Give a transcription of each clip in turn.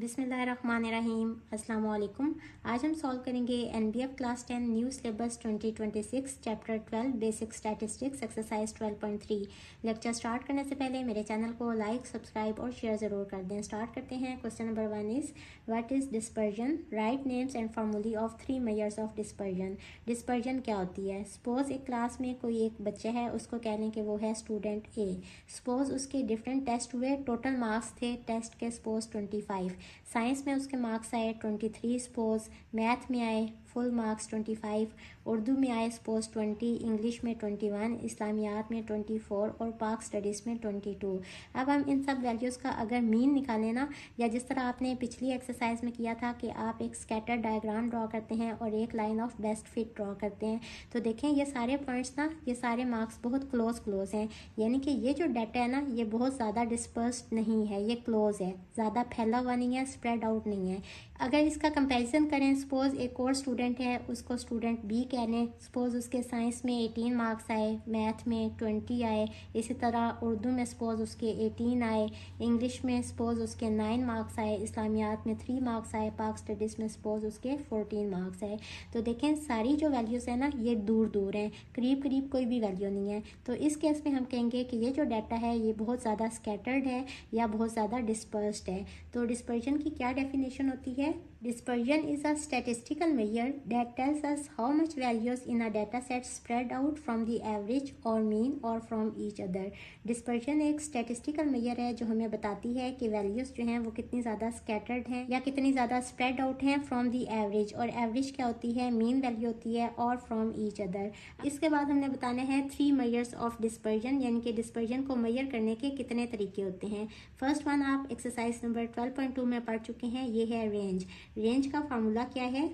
बिस्मिल्लाहिर्रहमानिर्रहीम। अस्सलाम वालेकुम। आज हम सॉल्व करेंगे NBF class 10 new syllabus 2026 chapter 12 basic statistics exercise 12.3। Lecture start करने से पहले मेरे चैनल को लाइक, सब्सक्राइब और शेयर ज़रूर कर दें। स्टार्ट करते हैं। Question number 1 is what is dispersion. Write names and formulae of 3 measures of dispersion. Dispersion क्या होती है? सपोज एक क्लास में कोई एक बच्चा है, उसको कह लें कि वो है स्टूडेंट ए। सपोज उसके डिफरेंट टेस्ट हुए, टोटल मार्क्स थे टेस्ट के सपोज 25। साइंस में उसके मार्क्स आए 23, सपोज मैथ में आए फुल मार्क्स 25, उर्दू में आए सपोज 20, इंग्लिश में 21, इस्लामियात में 24 और पाक स्टडीज़ में 22। अब हम इन सब वैल्यूज़ का अगर मीन निकालें ना, या जिस तरह आपने पिछली एक्सरसाइज में किया था कि आप एक स्कैटर डायग्राम ड्रॉ करते हैं और एक line of best fit draw करते हैं, तो देखें ये सारे पॉइंट्स ना, ये सारे मार्क्स बहुत क्लोज हैं। यानी कि ये जो डाटा है ना, ये बहुत ज़्यादा डिस्पर्स्ड नहीं है, ये क्लोज है, ज़्यादा फैला हुआ नहीं है, स्प्रेड आउट नहीं है। अगर इसका कंपैरिजन करें, सपोज एक और स्टूडेंट है, उसको स्टूडेंट बी कह लें। सपोज उसके साइंस में 18 मार्क्स आए, मैथ में 20 आए, इसी तरह उर्दू में सपोज उसके 18 आए, इंग्लिश में सपोज उसके 9 मार्क्स आए, इस्लामियात में 3 मार्क्स आए, पाक स्टडीज़ में सपोज उसके 14 मार्क्स आए। तो देखें सारी जो वैल्यूज़ है ना, ये दूर दूर हैं, करीब करीब कोई भी वैल्यू नहीं है। तो इस केस में हम कहेंगे कि ये जो डाटा है ये बहुत ज़्यादा स्कैटर्ड है या बहुत ज़्यादा डिस्पर्स्ड है। तो डिस्पर्जन की क्या डेफिनेशन होती है? Dispersion is a statistical measure that tells us how much values in a data set spread out from the average or mean or from each other. Dispersion एक statistical measure है जो हमें बताती है कि values जो हैं वो कितनी ज़्यादा scattered हैं या कितनी ज़्यादा spread out हैं from the average, और average क्या होती है? mean value होती है, और from each other। इसके बाद हमने बताने हैं 3 measures of dispersion, यानी कि dispersion को measure करने के कितने तरीके होते हैं। फर्स्ट वन आप एक्सरसाइज नंबर 12.2 में पढ़ चुके हैं, ये है रेंज। रेंज का फार्मूला क्या है?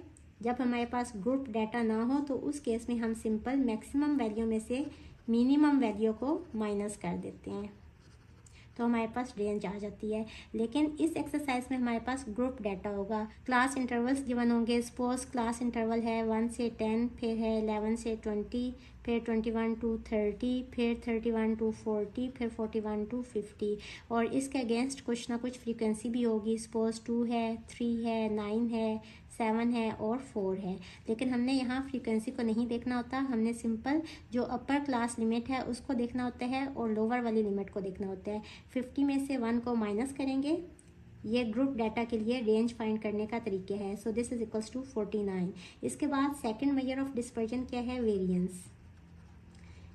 जब हमारे पास ग्रुप डाटा ना हो तो उस केस में हम सिंपल मैक्सिमम वैल्यू में से मिनिमम वैल्यू को माइनस कर देते हैं, तो हमारे पास रेंज आ जाती है। लेकिन इस एक्सरसाइज में हमारे पास ग्रुप डाटा होगा, क्लास इंटरवल्स गिवन होंगे। सपोज क्लास इंटरवल है 1 से 10, फिर है 11 से 20, फिर 21 to 30, फिर 31 to 40, फिर 41 to 50, और इसके अगेंस्ट कुछ ना कुछ फ्रीक्वेंसी भी होगी। सपोज 2 है, 3 है, 9 है, 7 है और 4 है। लेकिन हमने यहाँ फ्रीक्वेंसी को नहीं देखना होता, हमने सिंपल जो अपर क्लास लिमिट है उसको देखना होता है और लोअर वाली लिमिट को देखना होता है। 50 में से 1 को माइनस करेंगे, ये ग्रुप डाटा के लिए रेंज फाइंड करने का तरीके है। So this is equals to 49। इसके बाद सेकंड मेजर ऑफ डिस्पर्जन क्या है? वेरिएंस।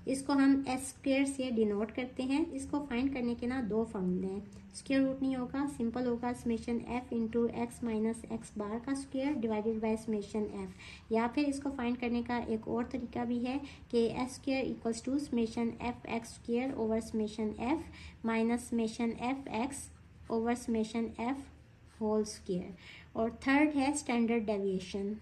इसको हम एस स्क्वेयर से डिनोट करते हैं। इसको फाइंड करने के ना 2 फॉर्मूले हैं। स्क्वायर रूट नहीं होगा, सिंपल होगा summation F into X minus X bar का square divided by summation F. या फिर इसको फाइंड करने का एक और तरीका भी है कि S square equals to summation F X square over summation F minus summation F X over summation F whole square. और थर्ड है स्टैंडर्ड डेविएशन।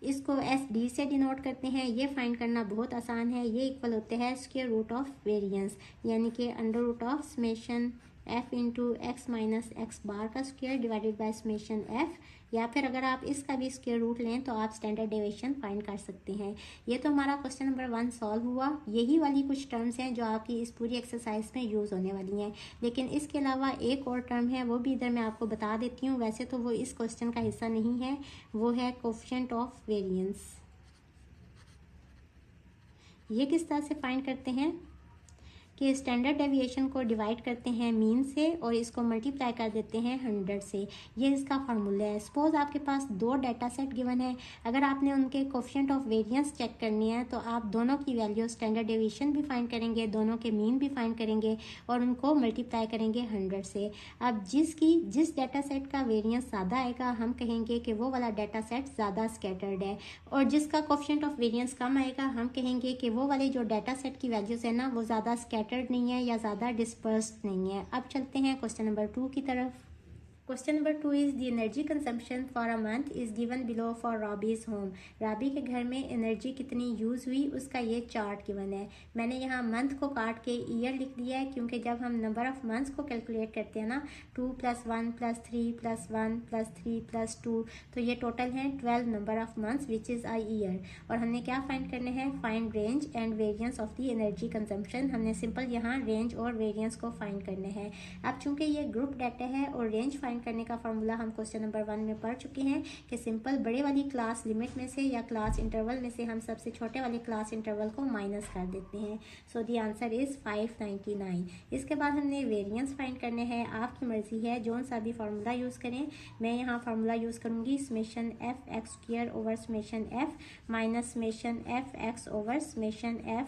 इसको एस डी से डिनोट करते हैं। ये फाइंड करना बहुत आसान है। ये इक्वल होते हैं स्क्वायर रूट ऑफ वेरिएंस, यानी कि under root of summation F into X minus X bar का square divided by summation F. या फिर अगर आप इसका भी स्क्वायर रूट लें तो आप स्टैंडर्ड डेविएशन फाइंड कर सकते हैं। ये तो हमारा क्वेश्चन नंबर 1 सॉल्व हुआ। यही वाली कुछ टर्म्स हैं जो आपकी इस पूरी एक्सरसाइज में यूज़ होने वाली हैं। लेकिन इसके अलावा एक और टर्म है, वो भी इधर मैं आपको बता देती हूँ। वैसे तो वो इस क्वेश्चन का हिस्सा नहीं है, वो है कोएफिशिएंट ऑफ वेरिएंस। ये किस तरह से फाइंड करते हैं कि स्टैंडर्ड डेविएशन को डिवाइड करते हैं मीन से और इसको मल्टीप्लाई कर देते हैं 100 से। ये इसका फार्मूला है। सपोज आपके पास 2 डाटा सेट गिवन है, अगर आपने उनके कोएफिशिएंट ऑफ वेरिएंस चेक करनी है तो आप दोनों की वैल्यू स्टैंडर्ड डेविएशन भी फाइंड करेंगे, दोनों के मीन भी फाइंड करेंगे और उनको मल्टीप्लाई करेंगे 100 से। अब जिस डाटा सेट का वेरिएंस ज़्यादा आएगा हम कहेंगे कि वो वाला डाटा सेट ज़्यादा स्कैटर्ड है, और जिसका कोएफिशिएंट ऑफ वेरिएंस कम आएगा हम कहेंगे कि वो वाले जो डाटा सेट की वैल्यूज़ है ना, वो ज़्यादा स्कैटर्ड नहीं है या ज़्यादा डिस्पर्स्ड नहीं है। अब चलते हैं क्वेश्चन नंबर 2 की तरफ। Question number 2 is the energy consumption for a month is given below for Robbie's home. Robbie के घर में एनर्जी कितनी यूज़ हुई उसका ये चार्ट गिवन है। मैंने यहाँ मंथ को काट के ईयर लिख दिया है, क्योंकि जब हम नंबर ऑफ मंथ्स को कैलकुलेट करते हैं ना, 2 + 1 + 3 + 1 + 3 + 2, तो ये टोटल है 12 number of months which is a year. और हमने क्या फाइंड करने हैं? Find range and variance of the energy consumption. हमने सिंपल यहाँ रेंज और वेरिएंस को फाइंड करने हैं। अब चूंकि ये ग्रुप डाटा है और रेंज फाइंड फाइंड करने का फार्मूला हम क्वेश्चन नंबर 1 में पढ़ चुके हैं कि सिंपल बड़े वाली क्लास लिमिट में से या क्लास इंटरवल में से हम सबसे छोटे वाले क्लास इंटरवल को माइनस कर देते हैं। So the answer is 599। इसके बाद हमने वेरिएंस फाइंड करने हैं। आपकी मर्जी है जो सा भी फार्मूला यूज़ करें। मैं यहाँ फार्मूला यूज़ करूँगी summation F X square over summation F minus summation F X over summation F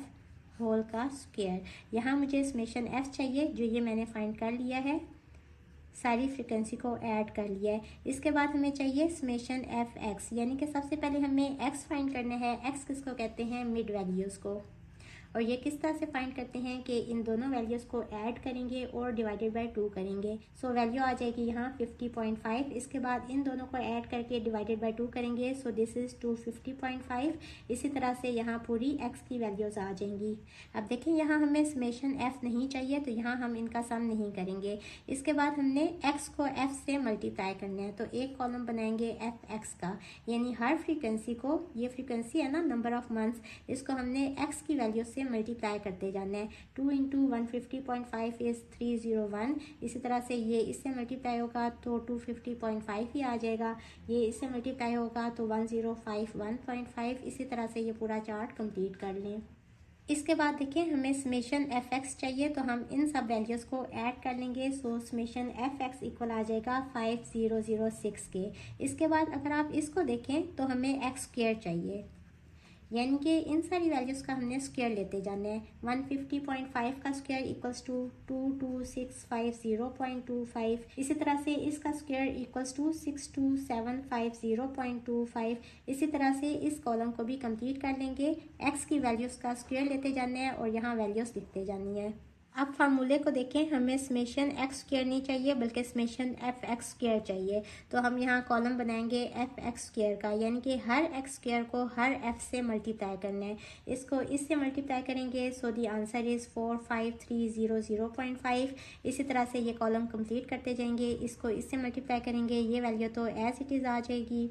whole का स्क्वायर। यहाँ मुझे समेशन एफ चाहिए जो ये मैंने फाइंड कर लिया है, सारी फ्रीक्वेंसी को ऐड कर लिया है। इसके बाद हमें चाहिए समेशन एफ एक्स, यानी कि सबसे पहले हमें एक्स फाइंड करना है। एक्स किसको कहते हैं? मिड वैल्यूज़ को। और ये किस तरह से फाइंड करते हैं कि इन दोनों वैल्यूज़ को ऐड करेंगे और डिवाइडेड बाय 2 करेंगे। सो वैल्यू आ जाएगी यहाँ 50.5। इसके बाद इन दोनों को ऐड करके डिवाइडेड बाय 2 करेंगे। So this is 250.5। इसी तरह से यहाँ पूरी एक्स की वैल्यूज़ आ जाएंगी। अब देखें यहाँ हमें समेशन एफ नहीं चाहिए तो यहाँ हम इनका सम नहीं करेंगे। इसके बाद हमने एक्स को एफ से मल्टीप्लाई करना है, तो एक कॉलम बनाएंगे एफ एक्स का, यानी हर फ्रीक्वेंसी को, ये फ्रीक्वेंसी है ना नंबर ऑफ मंथ्स, इसको हमने एक्स की वैल्यू से मल्टीप्लाई करते जाना है। 2 इंटू 150.5 इज़ 301। इसी तरह से ये इससे मल्टीप्लाई होगा तो 250.5 ही आ जाएगा। ये इससे मल्टीप्लाई होगा तो 1051.5। इसी तरह से ये पूरा चार्ट कंप्लीट कर लें। इसके बाद देखिए हमें समेशन एफ एक्स चाहिए, तो हम इन सब वैल्यूज़ को ऐड कर लेंगे। So summation F X equal आ जाएगा 5006 के। इसके बाद अगर आप इसको देखें तो हमें एक्स स्क्वायर चाहिए, यानी कि इन सारी वैल्यूज़ का हमने स्क्वायर लेते जाना है। 150.5 का स्क्वायर इक्वल्स टू 22650.25। इसी तरह से इसका स्क्वायर इक्वल्स टू 62750.25। इसी तरह से इस कॉलम को भी कंप्लीट कर लेंगे। एक्स की वैल्यूज़ का स्क्वायर लेते जाना है और यहाँ वैल्यूज़ लिखते जानी है। अब फार्मूले को देखें, हमें समेशन एक्स स्क्वायर नहीं चाहिए बल्कि समेशन एफ एक्स स्क्वायर चाहिए। तो हम यहाँ कॉलम बनाएंगे एफ एक्स स्क्वायर का, यानी कि हर एक्स स्क्वायर को हर एफ से मल्टीप्लाई करना है। इसको इससे मल्टीप्लाई करेंगे। सो दी आंसर इज़ 45300.5। इसी तरह से ये कॉलम कंप्लीट करते जाएंगे। इसको इससे मल्टीप्लाई करेंगे, ये वैल्यू तो एज इट इज़ आ जाएगी।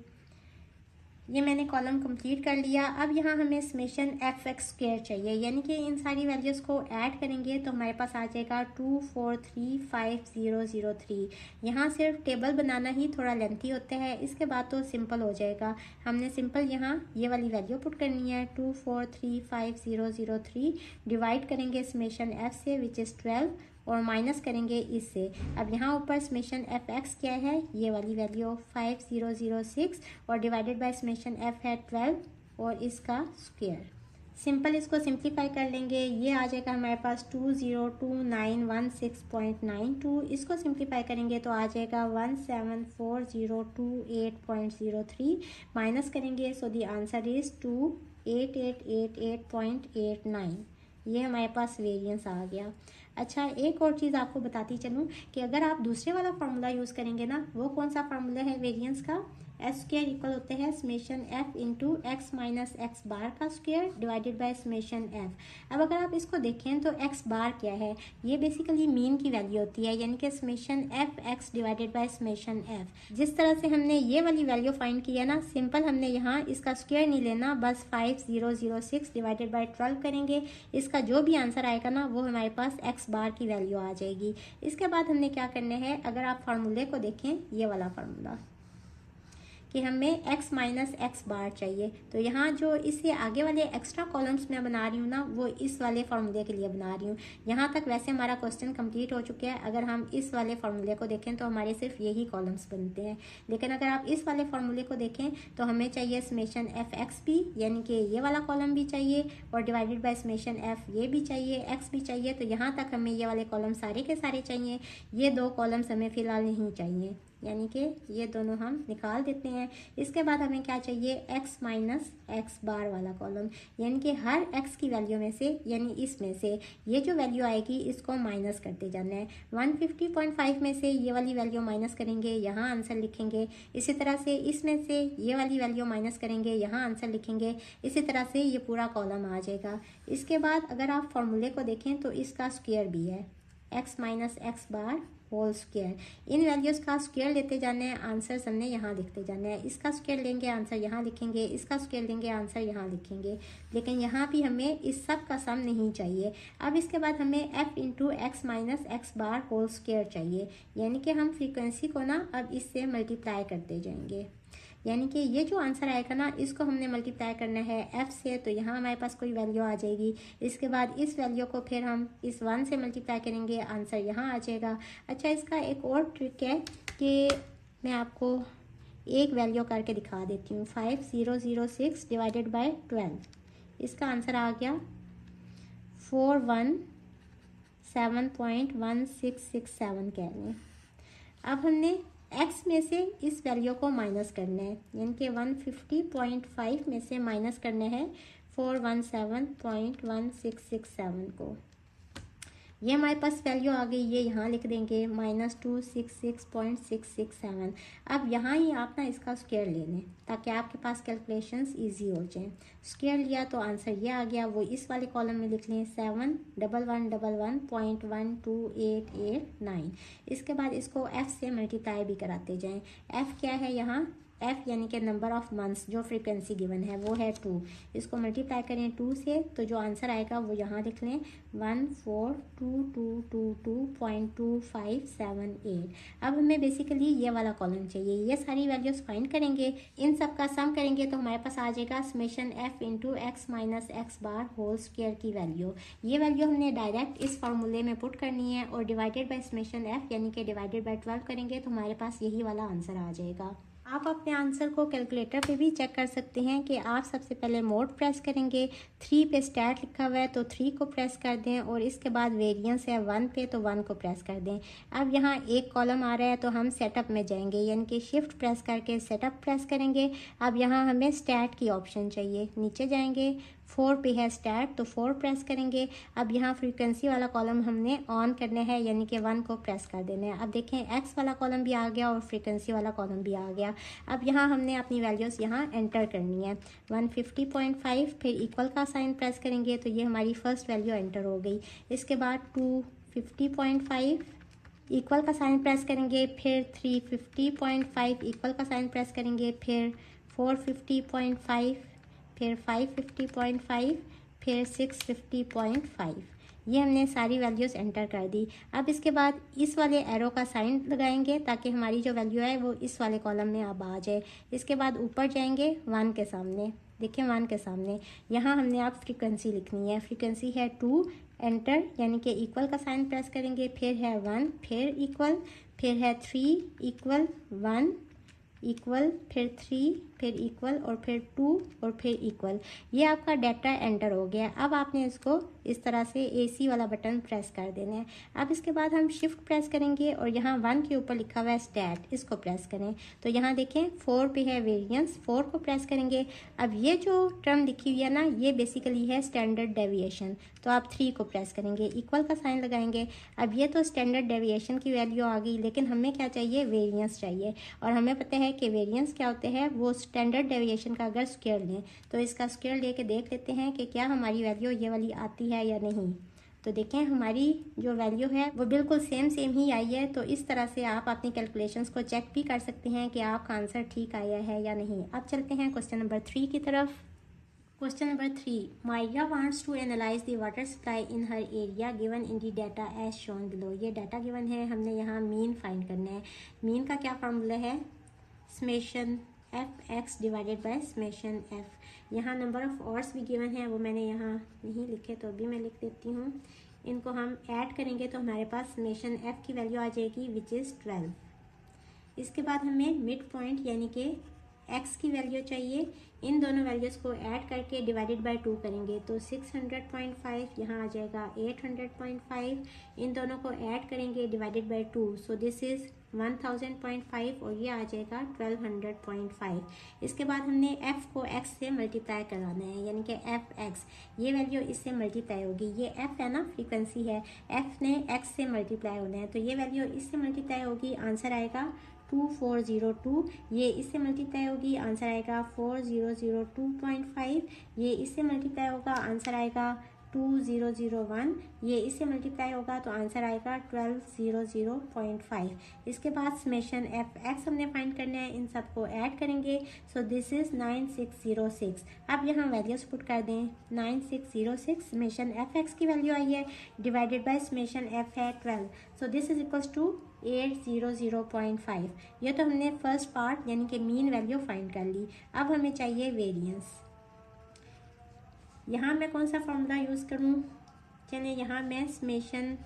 ये मैंने कॉलम कंप्लीट कर लिया। अब यहाँ हमें समेशन एफ एक्स स्क्वायर चाहिए, यानी कि इन सारी वैल्यूज़ को ऐड करेंगे तो हमारे पास आ जाएगा 2435003। यहाँ सिर्फ टेबल बनाना ही थोड़ा लेंथी होता है, इसके बाद तो सिंपल हो जाएगा। हमने सिंपल यहाँ ये वाली वैल्यू पुट करनी है 2435003, डिवाइड करेंगे समेशन एफ से विच इज़ 12 और माइनस करेंगे इससे। अब यहाँ ऊपर समेशन एफ एक्स क्या है? ये वाली वैल्यू 5006 और डिवाइडेड बाय समेशन एफ है 12 और इसका स्क्वायर। सिंपल इसको सिंप्लीफाई कर लेंगे, ये आ जाएगा हमारे पास 202916.92। इसको सिंप्लीफाई करेंगे तो आ जाएगा 174028.03। माइनस करेंगे सो दी आंसर इज़ 28888.89। ये हमारे पास वेरिएंस आ गया। अच्छा, एक और चीज़ आपको बताती चलूँ कि अगर आप दूसरे वाला फार्मूला यूज़ करेंगे ना, वो कौन सा फार्मूला है वेरिएंस का? एस स्क्वायर इक्वल होते हैं summation F into X minus X bar का square divided by summation F. अब अगर आप इसको देखें तो एक्स बार क्या है? ये बेसिकली मीन की वैल्यू होती है, यानी कि summation F x divided by summation F. जिस तरह से हमने ये वाली वैल्यू फाइंड की है ना, सिंपल हमने यहाँ इसका स्क्वायर नहीं लेना, बस 5006 डिवाइडेड बाय 12 करेंगे। इसका जो भी आंसर आएगा ना वो हमारे पास एक्स बार की वैल्यू आ जाएगी। इसके बाद हमने क्या करना है, अगर आप फार्मूले को देखें, ये वाला फार्मूला कि हमें x माइनस एक्स बार चाहिए, तो यहाँ जो इससे आगे वाले एक्स्ट्रा कॉलम्स मैं बना रही हूँ ना, वो इस वाले फार्मूले के लिए बना रही हूँ। यहाँ तक वैसे हमारा क्वेश्चन कंप्लीट हो चुका है। अगर हम इस वाले फार्मूले को देखें तो हमारे सिर्फ यही कॉलम्स बनते हैं, लेकिन अगर आप इस वाले फार्मूले को देखें तो हमें चाहिए समेशन एफ एक्स भी, यानी कि ये वाला कॉलम भी चाहिए और डिवाइडेड बाय समेशन एफ ये भी चाहिए, एक्स भी चाहिए। तो यहाँ तक हमें ये वाले कॉलम सारे के सारे चाहिए। ये दो कॉलम्स हमें फ़िलहाल नहीं चाहिए, यानी कि ये दोनों हम निकाल देते हैं। इसके बाद हमें क्या चाहिए, x माइनस एक्स बार वाला कॉलम, यानी कि हर x की वैल्यू में से, यानी इसमें से ये जो वैल्यू आएगी इसको माइनस करते जाना है। 150.5 में से ये वाली वैल्यू माइनस करेंगे, यहाँ आंसर लिखेंगे। इसी तरह से इसमें से ये वाली वैल्यू माइनस करेंगे, यहाँ आंसर लिखेंगे। इसी तरह से ये पूरा कॉलम आ जाएगा। इसके बाद अगर आप फॉर्मूले को देखें तो इसका स्क्वायर भी है x minus X bar whole square. इन वैल्यूज़ का स्क्वायर लेते जाना है, आंसर हमने यहाँ लिखते जाना है। इसका स्क्वायर लेंगे, आंसर यहाँ लिखेंगे, इसका स्क्वायर लेंगे, आंसर यहाँ लिखेंगे। लेकिन यहाँ भी हमें इस सब का सम नहीं चाहिए। अब इसके बाद हमें f into X minus X bar whole square चाहिए, यानी कि हम फ्रीक्वेंसी को ना अब इससे मल्टीप्लाई करते जाएंगे। यानी कि ये जो आंसर आएगा ना, इसको हमने मल्टीप्लाई करना है f से, तो यहाँ हमारे पास कोई वैल्यू आ जाएगी। इसके बाद इस वैल्यू को फिर हम इस 1 से मल्टीप्लाई करेंगे, आंसर यहाँ आ जाएगा। अच्छा, इसका एक और ट्रिक है कि मैं आपको एक वैल्यू करके दिखा देती हूँ। 5006 डिवाइडेड बाय 12, इसका आंसर आ गया 417.1667 कह रहे हैं। अब हमने x में से इस वैल्यू को माइनस करना है, यानी कि 150.5 में से माइनस करना है 417.1667 को। ये हमारे पास वैल्यू आ गई, ये यहाँ लिख देंगे -266.667। अब यहाँ ही आप ना इसका स्क्वायर ले लें ताकि आपके पास कैलकुलेशंस इजी हो जाएं। स्क्वायर लिया तो आंसर ये आ गया, वो इस वाले कॉलम में लिख लें 71111.12889। इसके बाद इसको f से मल्टीप्लाई भी कराते जाएं। f क्या है यहाँ, f यानी कि नंबर ऑफ मंथ्स, जो फ्रीक्वेंसी गिवन है वो है 2। इसको मल्टीप्लाई करें 2 से, तो जो आंसर आएगा वो यहाँ लिख लें 142222.2578। अब हमें बेसिकली ये वाला कॉलम चाहिए। ये सारी वैल्यूज फाइंड करेंगे, इन सब का सम करेंगे तो हमारे पास आ जाएगा summation f into X minus X bar whole square की वैल्यू। ये वैल्यू हमने डायरेक्ट इस फार्मूले में पुट करनी है और डिवाइडेड बाय समेशन f यानी कि डिवाइडेड बाय 12 करेंगे तो हमारे पास यही वाला आंसर आ जाएगा। आप अपने आंसर को कैलकुलेटर पे भी चेक कर सकते हैं कि आप सबसे पहले मोड प्रेस करेंगे, 3 पे स्टार्ट लिखा हुआ है तो 3 को प्रेस कर दें, और इसके बाद वेरिएंस है 1 पे तो 1 को प्रेस कर दें। अब यहाँ एक कॉलम आ रहा है तो हम सेटअप में जाएंगे, यानी कि शिफ्ट प्रेस करके सेटअप प्रेस करेंगे। अब यहाँ हमें स्टार्ट की ऑप्शन चाहिए, नीचे जाएंगे, 4 पे है स्टार्ट तो 4 प्रेस करेंगे। अब यहाँ फ्रीक्वेंसी वाला कॉलम हमने ऑन करना है, यानी कि 1 को प्रेस कर देना है। अब देखें एक्स वाला कॉलम भी आ गया और फ्रीक्वेंसी वाला कॉलम भी आ गया। अब यहाँ हमने अपनी वैल्यूज़ यहाँ एंटर करनी है, 150.5, फिर इक्वल का साइन प्रेस करेंगे तो ये हमारी फर्स्ट वैल्यू एंटर हो गई। इसके बाद 250.5 इक्वल का साइन प्रेस करेंगे, फिर 350.5 इक्वल का साइन प्रेस करेंगे, फिर 450.5, फिर 550.5, फिर 650.5। ये हमने सारी वैल्यूज़ एंटर कर दी। अब इसके बाद इस वाले एरो का साइन लगाएंगे ताकि हमारी जो वैल्यू है वो इस वाले कॉलम में अब आ जाए। इसके बाद ऊपर जाएंगे 1 के सामने, देखिए 1 के सामने यहाँ हमने आप फ्रीक्वेंसी लिखनी है, फ्रीक्वेंसी है 2, एंटर, यानी कि इक्वल का साइन प्रेस करेंगे, फिर है 1, फिर इक्वल, फिर है 3 इक्वल, 1 इक्वल, फिर 3, फिर इक्वल, और फिर 2, और फिर इक्वल। ये आपका डाटा एंटर हो गया। अब आपने इसको इस तरह से AC वाला बटन प्रेस कर देना है। अब इसके बाद हम शिफ्ट प्रेस करेंगे और यहाँ 1 के ऊपर लिखा हुआ है स्टैट, इसको प्रेस करें तो यहाँ देखें 4 पे है वेरिएंस, 4 को प्रेस करेंगे। अब ये जो टर्म लिखी हुई है ना, ये बेसिकली है स्टैंडर्ड डेविएशन, तो आप 3 को प्रेस करेंगे, इक्वल का साइन लगाएंगे। अब ये तो स्टैंडर्ड डेविएशन की वैल्यू आ गई, लेकिन हमें क्या चाहिए, वेरिएंस चाहिए, और हमें पता है कि वेरिएंस क्या होते हैं, वो स्टैंडर्ड डेविएशन का अगर स्क्वायर लें तो इसका स्क्वायर लेके देख लेते हैं कि क्या हमारी वैल्यू ये वाली आती है या नहीं। तो देखें हमारी जो वैल्यू है वो बिल्कुल सेम ही आई है। तो इस तरह से आप अपनी कैलकुलेशंस को चेक भी कर सकते हैं कि आपका आंसर ठीक आया है या नहीं। अब चलते हैं क्वेश्चन नंबर 3 की तरफ। Question number 3, Maria wants to analyse the water supply in her area given in the data as shown below. ये डाटा गिवन है, हमने यहाँ मीन फाइंड करना है। मीन का क्या फार्मूला है, summation f(x) divided by summation f। यहाँ नंबर ऑफ आवर्स भी गिवन है, वो मैंने यहाँ नहीं लिखे तो अभी मैं लिख देती हूँ। इनको हम ऐड करेंगे तो हमारे पास समेशन f की वैल्यू आ जाएगी विच इज़ 12। इसके बाद हमें मिड पॉइंट यानी कि x की वैल्यू चाहिए। इन दोनों वैल्यूज़ को ऐड करके डिवाइडेड बाय 2 करेंगे तो 600.5 यहाँ आ जाएगा 800.5। इन दोनों को ऐड करेंगे divided by 2, so this is 1000.5 और ये आ जाएगा 1200.5। इसके बाद हमने f को x से मल्टीप्लाई कराना है, यानी कि f(x) ये वैल्यू इससे मल्टीप्लाई होगी। ये f है ना, फ्रीक्वेंसी है, f ने x से मल्टीप्लाई होना है तो ये वैल्यू इससे मल्टीप्लाई होगी, आंसर आएगा 2402। ये इससे मल्टीप्लाई होगी, आंसर आएगा 4002.5। ये इससे मल्टीप्लाई होगा, आंसर आएगा 2001, ये इससे मल्टीप्लाई होगा तो आंसर आएगा 1200.5। इसके बाद समेशन एफ एक्स हमने फाइंड करना है, इन सबको ऐड करेंगे। So this is 9606। अब यहाँ वैल्यूज पुट कर दें, 9606 समेशन एफ एक्स की वैल्यू आई है, डिवाइडेड बाय समेशन एफ है 12। So this is equals to 800.5। ये तो हमने फर्स्ट पार्ट यानी कि मीन वैल्यू फाइंड कर ली। अब हमें चाहिए वेरिएंस। यहाँ मैं कौन सा फॉर्मूला यूज़ करूँ? चलिए यहाँ मैं summation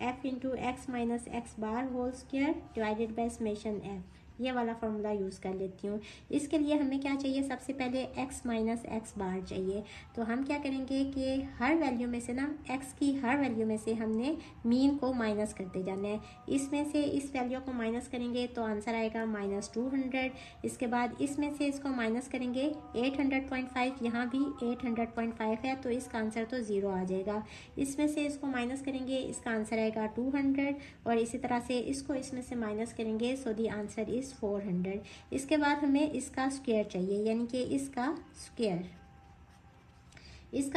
F into X minus X bar whole square divided by summation F, ये वाला फार्मूला यूज़ कर लेती हूँ। इसके लिए हमें क्या चाहिए? सबसे पहले x माइनस एक्स बार चाहिए। तो हम क्या करेंगे कि हर वैल्यू में से ना x की हर वैल्यू में से हमने मीन को माइनस करते जाना है। इसमें से इस वैल्यू को माइनस करेंगे तो आंसर आएगा -200। इसके बाद इसमें से इसको माइनस करेंगे 800.5, यहाँ भी 800.5 है तो इसका आंसर तो 0 आ जाएगा। इसमें से इसको माइनस करेंगे, इसका आंसर आएगा 200, और इसी तरह से इसको इसमें से माइनस करेंगे, सो दी आंसर इज 400। इसके बाद हमें इसका स्क्वायर चाहिए, यानी कि इसका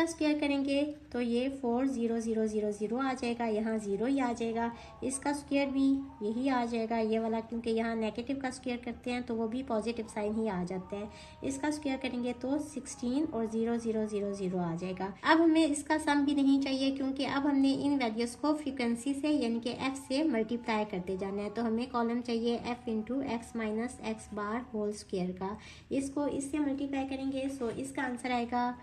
स्क्वायर करेंगे तो ये 40000 आ जाएगा, यहाँ 0 ही आ जाएगा। इसका स्क्वायर भी यही आ जाएगा, ये वाला, क्योंकि यहाँ नेगेटिव का स्क्वायर करते हैं तो वो भी पॉजिटिव साइन ही आ जाता है। इसका स्क्वायर करेंगे तो 16 और 0000 आ जाएगा। अब हमें इसका सम भी नहीं चाहिए, क्योंकि अब हमने इन वैल्यूज़ को फ्रीक्वेंसी से यानी कि f से मल्टीप्लाई करते जाना है। तो हमें कॉलम चाहिए f into X minus X bar whole square का। इसको इससे मल्टीप्लाई करेंगे, सो इसका आंसर आएगा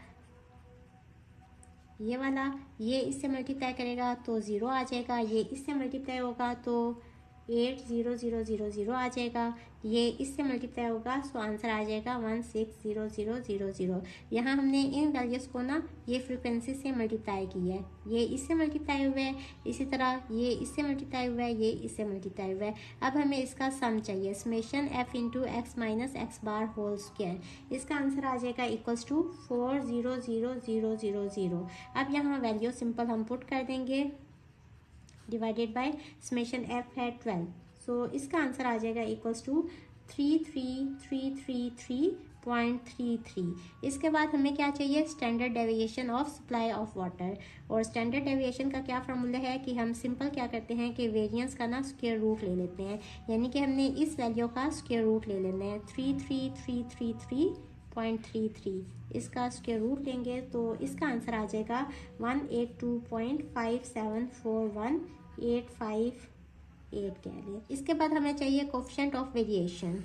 ये वाला। ये इससे मल्टीप्लाई करेगा तो 0 आ जाएगा, ये इससे मल्टीप्लाई होगा तो 80000 आ जाएगा, ये इससे मल्टीप्लाई होगा सो आंसर आ जाएगा 160000। यहाँ हमने इन वैल्यूज़ को ना ये फ्रीक्वेंसी से मल्टीप्लाई की है, ये इससे मल्टीप्लाई हुआ है, इसी तरह ये इससे मल्टीप्लाई हुआ है, ये इससे मल्टीप्लाई हुआ है। अब हमें इसका सम चाहिए, summation F into X minus X bar whole square. इसका आंसर आ जाएगा इक्वल्स टू 400000। अब यहाँ वैल्यू सिंपल हम पुट कर देंगे, डिवाइडेड बाय समेशन एफ है 12। सो इसका आंसर आ जाएगा इक्वल्स टू 33333.33। इसके बाद हमें क्या चाहिए? Standard deviation of supply of water. और स्टैंडर्ड डेविएशन का क्या फार्मूला है कि हम सिंपल क्या करते हैं कि वेरिएंस का ना स्क्वायर रूट ले लेते हैं, यानी कि हमने इस वैल्यू का स्क्वायर रूट ले लेना है 33333.33। इसका स्क्वायर रूट लेंगे तो इसका आंसर आ जाएगा 182.5741858 कह लें। इसके बाद हमें चाहिए कोफिशिएंट ऑफ वेरिएशन।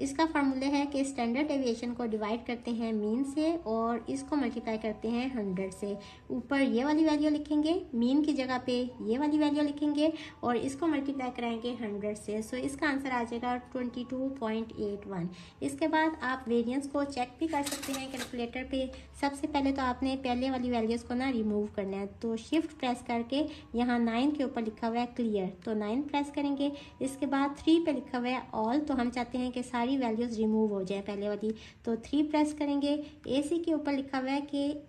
इसका फार्मूला है कि स्टैंडर्ड डेविएशन को डिवाइड करते हैं मीन से और इसको मल्टीप्लाई करते हैं 100 से। ऊपर ये वाली वैल्यू लिखेंगे, मीन की जगह पे ये वाली वैल्यू लिखेंगे और इसको मल्टीप्लाई कराएंगे 100 से। सो इसका आंसर आ जाएगा 22.81। इसके बाद आप वेरिएंस को चेक भी कर सकते हैं कैलकुलेटर पे। सबसे पहले तो आपने पहले वाली वैल्यूज़ को ना रिमूव करना है, तो शिफ्ट प्रेस करके यहाँ 9 के ऊपर लिखा हुआ है क्लियर, तो 9 प्रेस करेंगे। इसके बाद 3 पे लिखा हुआ है ऑल, तो हम चाहते हैं कि सारी वैल्यूज रिमूव हो जाए पहले वाली, तो 3 प्रेस करेंगे। AC के ऊपर लिखा हुआ है कि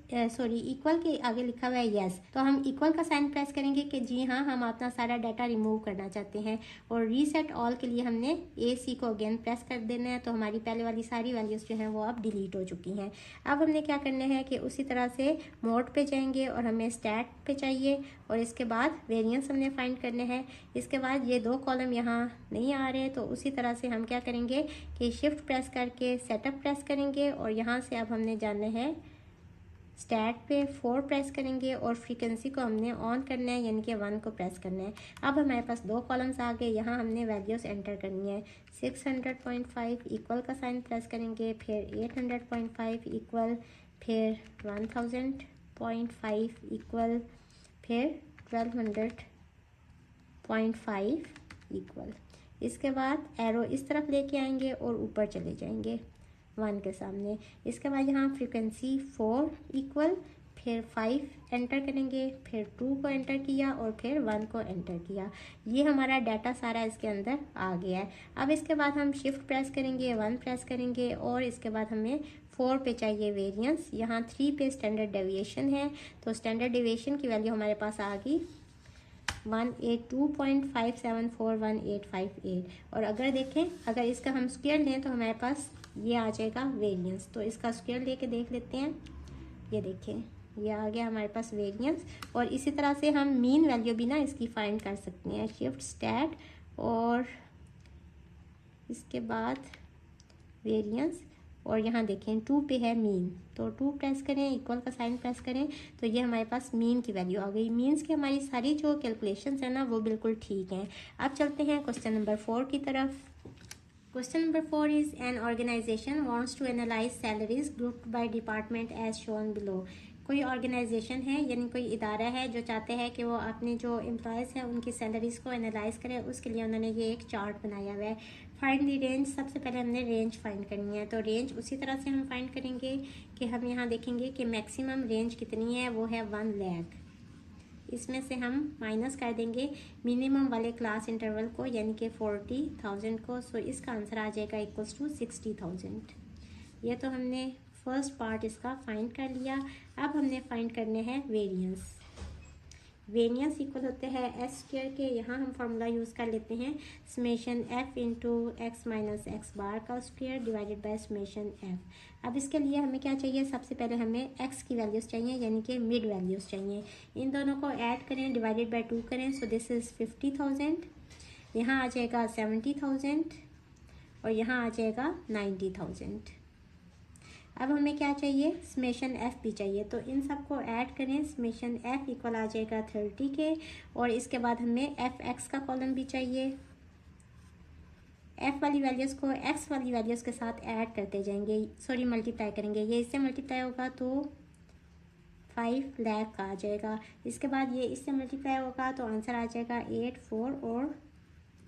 इक्वल के आगे लिखा हुआ है यस, तो हम इक्वल का साइन प्रेस करेंगे कि जी हाँ हम अपना सारा डाटा रिमूव करना चाहते हैं। और रीसेट ऑल के लिए हमने AC को अगेन प्रेस कर देना है, तो हमारी पहले वाली सारी वैल्यूज जो हैं वो अब डिलीट हो चुकी हैं। अब हमने क्या करना है कि उसी तरह से मोड पे जाएंगे और हमें स्टैट पे चाहिए और इसके बाद वेरिएंस हमने फाइंड करने हैं। इसके बाद ये 2 कॉलम यहाँ नहीं आ रहे, तो उसी तरह से हम क्या करेंगे कि शिफ्ट प्रेस करके सेटअप प्रेस करेंगे और यहाँ से अब हमने जाना है स्टैट पे 4 प्रेस करेंगे और फ्रीक्वेंसी को हमने ऑन करना है, यानी कि 1 को प्रेस करना है। अब हमारे पास 2 कॉलम्स आ गए, यहाँ हमने वैल्यूज एंटर करनी है। 600.5 इक्वल का साइन प्रेस करेंगे, फिर 800.5 इक्वल, फिर 1000.5 इक्वल, फिर 1200.5 इक्वल। इसके बाद एरो इस तरफ लेके आएंगे और ऊपर चले जाएंगे 1 के सामने। इसके बाद यहाँ फ्रीक्वेंसी 4 इक्वल, फिर 5 एंटर करेंगे, फिर 2 को एंटर किया और फिर 1 को एंटर किया। ये हमारा डाटा सारा इसके अंदर आ गया है। अब इसके बाद हम शिफ्ट प्रेस करेंगे, 1 प्रेस करेंगे और इसके बाद हमें 4 पे चाहिए वेरिएंस। यहाँ 3 पे स्टैंडर्ड डेविएशन है, तो स्टैंडर्ड डेविएशन की वैल्यू हमारे पास आ गई 182.5741858। और अगर देखें, अगर इसका हम स्क्वायर लें तो हमारे पास ये आ जाएगा वेरिएंस। तो इसका स्क्वायर लेके देख लेते हैं, ये देखें, ये आ गया हमारे पास वेरिएंस। और इसी तरह से हम मीन वैल्यू भी ना इसकी फाइंड कर सकते हैं। शिफ्ट स्टैट और इसके बाद वेरिएंस, और यहाँ देखें 2 पे है मीन, तो 2 प्रेस करें, इक्वल का साइन प्रेस करें, तो ये हमारे पास मीन की वैल्यू आ गई। मीन्स की हमारी सारी जो कैलकुलेशंस है ना वो बिल्कुल ठीक हैं। अब चलते हैं क्वेश्चन नंबर 4 की तरफ। Question number 4 is an organization wants to analyze salaries grouped by department as shown below. कोई ऑर्गेनाइजेशन है यानी कोई इदारा है जो चाहते हैं कि वो अपने जो एम्प्लॉयज़ हैं उनकी सैलरीज को एनालाइज करे। उसके लिए उन्होंने ये एक चार्ट बनाया हुआ है। फाइंड दी रेंज, सबसे पहले हमने रेंज फाइंड करनी है। तो रेंज उसी तरह से हम फाइंड करेंगे कि हम यहाँ देखेंगे कि मैक्सिमम रेंज कितनी है, वो है 1 लाख। इसमें से हम माइनस कर देंगे मिनिमम वाले क्लास इंटरवल को यानी कि 40,000 को। सो इसका आंसर आ जाएगा इक्वल्स टू 60,000। ये तो हमने फर्स्ट पार्ट इसका फाइंड कर लिया। अब हमने फाइंड करने हैं वेरिएंस। वेरिएंस इक्वल होते हैं एस स्क्वायर के। यहाँ हम फार्मूला यूज़ कर लेते हैं summation F into X minus X bar का square divided by summation F. अब इसके लिए हमें क्या चाहिए, सबसे पहले हमें एक्स की वैल्यूज़ चाहिए यानी कि मिड वैल्यूज़ चाहिए। इन दोनों को ऐड करें, डिवाइडेड बाय 2 करें, सो दिस इज़ 50,000। यहाँ आ जाएगा 70,000 और यहाँ आ जाएगा 90,000। अब हमें क्या चाहिए, समेशन एफ भी चाहिए, तो इन सबको ऐड करें। समेशन एफ इक्वल आ जाएगा 30 के, और इसके बाद हमें एफ एक्स का कॉलम भी चाहिए। एफ वाली वैल्यूज़ को एक्स वाली वैल्यूज़ के साथ ऐड करते जाएंगे, सॉरी मल्टीप्लाई करेंगे। ये इससे मल्टीप्लाई होगा तो 5 लाख आ जाएगा। इसके बाद ये इससे मल्टीप्लाई होगा तो आंसर आ जाएगा 8, 4 और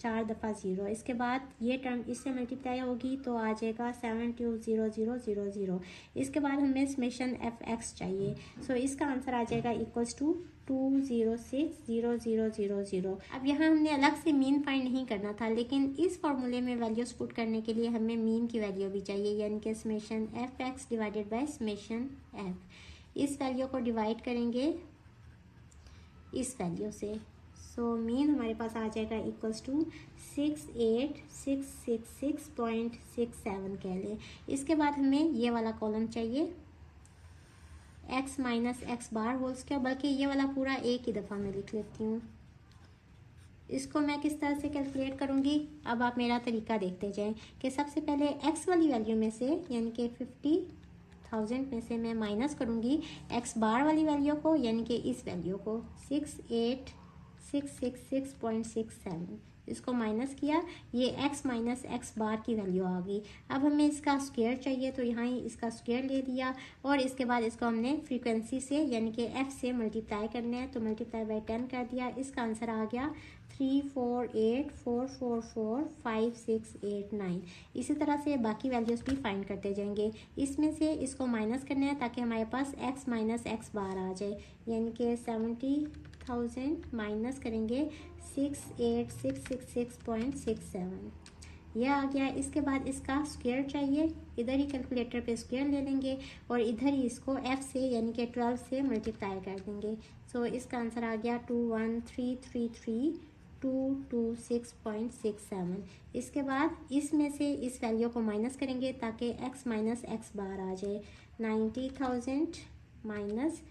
4 दफ़ा 0। इसके बाद ये टर्म इससे मल्टीप्लाई होगी तो आ जाएगा 7, 2, 0, 0, 0, 0। इसके बाद हमें समेशन एफ एक्स चाहिए, सो इसका आंसर आ जाएगा इक्वल्स टू 206, 0, 0, 0, 0। अब यहाँ हमने अलग से मीन फाइंड नहीं करना था, लेकिन इस फॉर्मूले में वैल्यूज पुट करने के लिए हमें मीन की वैल्यू भी चाहिए यानी कि summation F x divided by summation F. इस वैल्यू को डिवाइड करेंगे इस वैल्यू से, सो मीन हमारे पास आ जाएगा इक्वल्स टू 68666.67 कह लें। इसके बाद हमें ये वाला कॉलम चाहिए X minus X bar whole square, बल्कि ये वाला पूरा एक ही दफ़ा मैं लिख लेती हूँ। इसको मैं किस तरह से कैलकुलेट करूँगी, अब आप मेरा तरीका देखते जाएं कि सबसे पहले एक्स वाली वैल्यू में से यानी कि 50,000 में से मैं माइनस करूँगी एक्स बार वाली वैल्यू को यानी कि इस वैल्यू को 68666.67। इसको माइनस किया, ये x माइनस एक्स बार की वैल्यू आ गई। अब हमें इसका स्क्वायर चाहिए तो यहाँ ही इसका स्क्वायर ले लिया, और इसके बाद इसको हमने फ्रीक्वेंसी से यानी कि f से मल्टीप्लाई करना है, तो मल्टीप्लाई बाय 10 कर दिया। इसका आंसर आ गया 348444568 इसी तरह से बाकी वैल्यूज़ भी फाइंड करते जाएंगे। इसमें से इसको माइनस करना है ताकि हमारे पास x माइनस एक्स बार आ जाए, यानी कि 70,000 माइनस करेंगे 68666.67, यह आ गया। इसके बाद इसका स्क्वायर चाहिए, इधर ही कैलकुलेटर पे स्क्वायर ले लेंगे और इधर ही इसको f से यानी कि 12 से मल्टीप्लाई कर देंगे। सो इसका आंसर आ गया 21333,226.67। इसके बाद इसमें से इस वैल्यू को माइनस करेंगे ताकि x माइनस एक्स बार आ जाए। 90,000 माइनस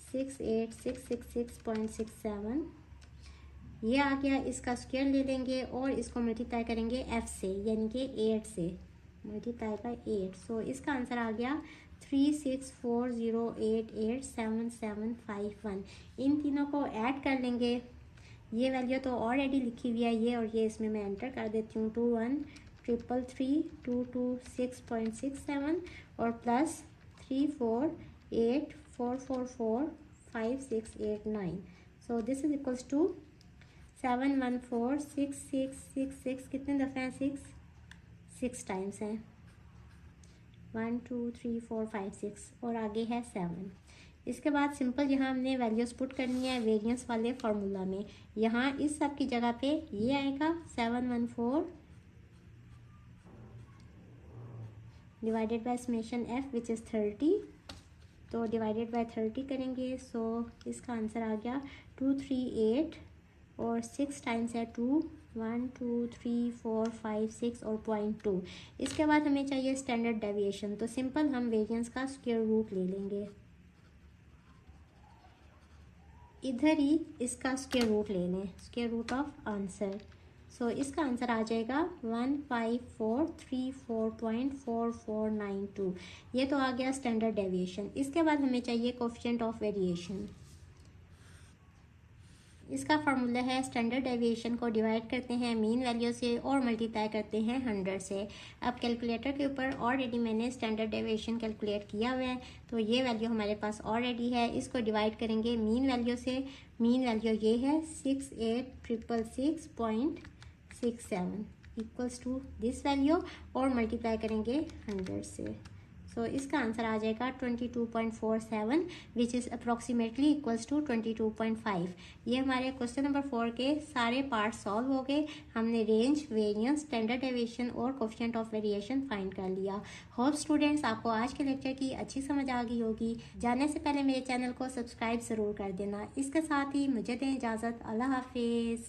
68666.67 ये आ गया। इसका स्क्वायर ले लेंगे और इसको मल्टीप्लाई करेंगे f से यानी कि 8 से, मल्टीप्लाई बाय 8। सो इसका आंसर आ गया 36408877751। इन तीनों को ऐड कर लेंगे। ये वैल्यू तो ऑलरेडी लिखी हुई है ये, और ये इसमें मैं एंटर कर देती हूँ 21333226.67 और plus 348444568 so this is equals to 7146666 कितने दफ़े हैं, 6 टाइम्स हैं, 1 2 3 4 5 6 और आगे है 7। इसके बाद सिंपल यहाँ हमने वैल्यूज पुट करनी है वेरिएंस वाले फार्मूला में। यहाँ इस सब की जगह पे ये आएगा 714 divided by summation F which is 30, तो डिवाइडेड बाय 30 करेंगे। सो इसका आंसर आ गया 238 और 6 टाइम्स है 2 1 2 3 4 5 6 और 0.2। इसके बाद हमें चाहिए स्टैंडर्ड डेविएशन, तो सिंपल हम वेरिएंस का स्क्वायर रूट ले लेंगे। इधर ही इसका स्क्वायर रूट ले लें, स्क्वायर रूट ऑफ आंसर। सो इसका आंसर आ जाएगा 15434.4492। ये तो आ गया स्टैंडर्ड डेविएशन। इसके बाद हमें चाहिए कोफिशिएंट ऑफ वेरिएशन। इसका फार्मूला है स्टैंडर्ड डेविएशन को डिवाइड करते हैं मीन वैल्यू से और मल्टीप्लाई करते हैं 100 से। अब कैलकुलेटर के ऊपर ऑलरेडी मैंने स्टैंडर्ड डेविएशन कैलकुलेट किया हुआ है, तो ये वैल्यू हमारे पास ऑलरेडी है। इसको डिवाइड करेंगे मीन वैल्यू से। मीन वैल्यू ये है 68,666.67 इक्वल्स टू दिस वैल्यू और मल्टीप्लाई करेंगे 100 से। सो इसका आंसर आ जाएगा 22.47 which is approximately equals to 22.5। ये हमारे क्वेश्चन नंबर 4 के सारे पार्ट सॉल्व हो गए। हमने रेंज, वेरिएंस, स्टैंडर्ड डेविएशन और कोफिशिएंट ऑफ वेरिएशन फाइंड कर लिया। होप स्टूडेंट्स आपको आज के लेक्चर की अच्छी समझ आ गई होगी। जाने से पहले मेरे चैनल को सब्सक्राइब ज़रूर कर देना। इसके साथ ही मुझे दें इजाज़त। अल्लाह हाफिज़।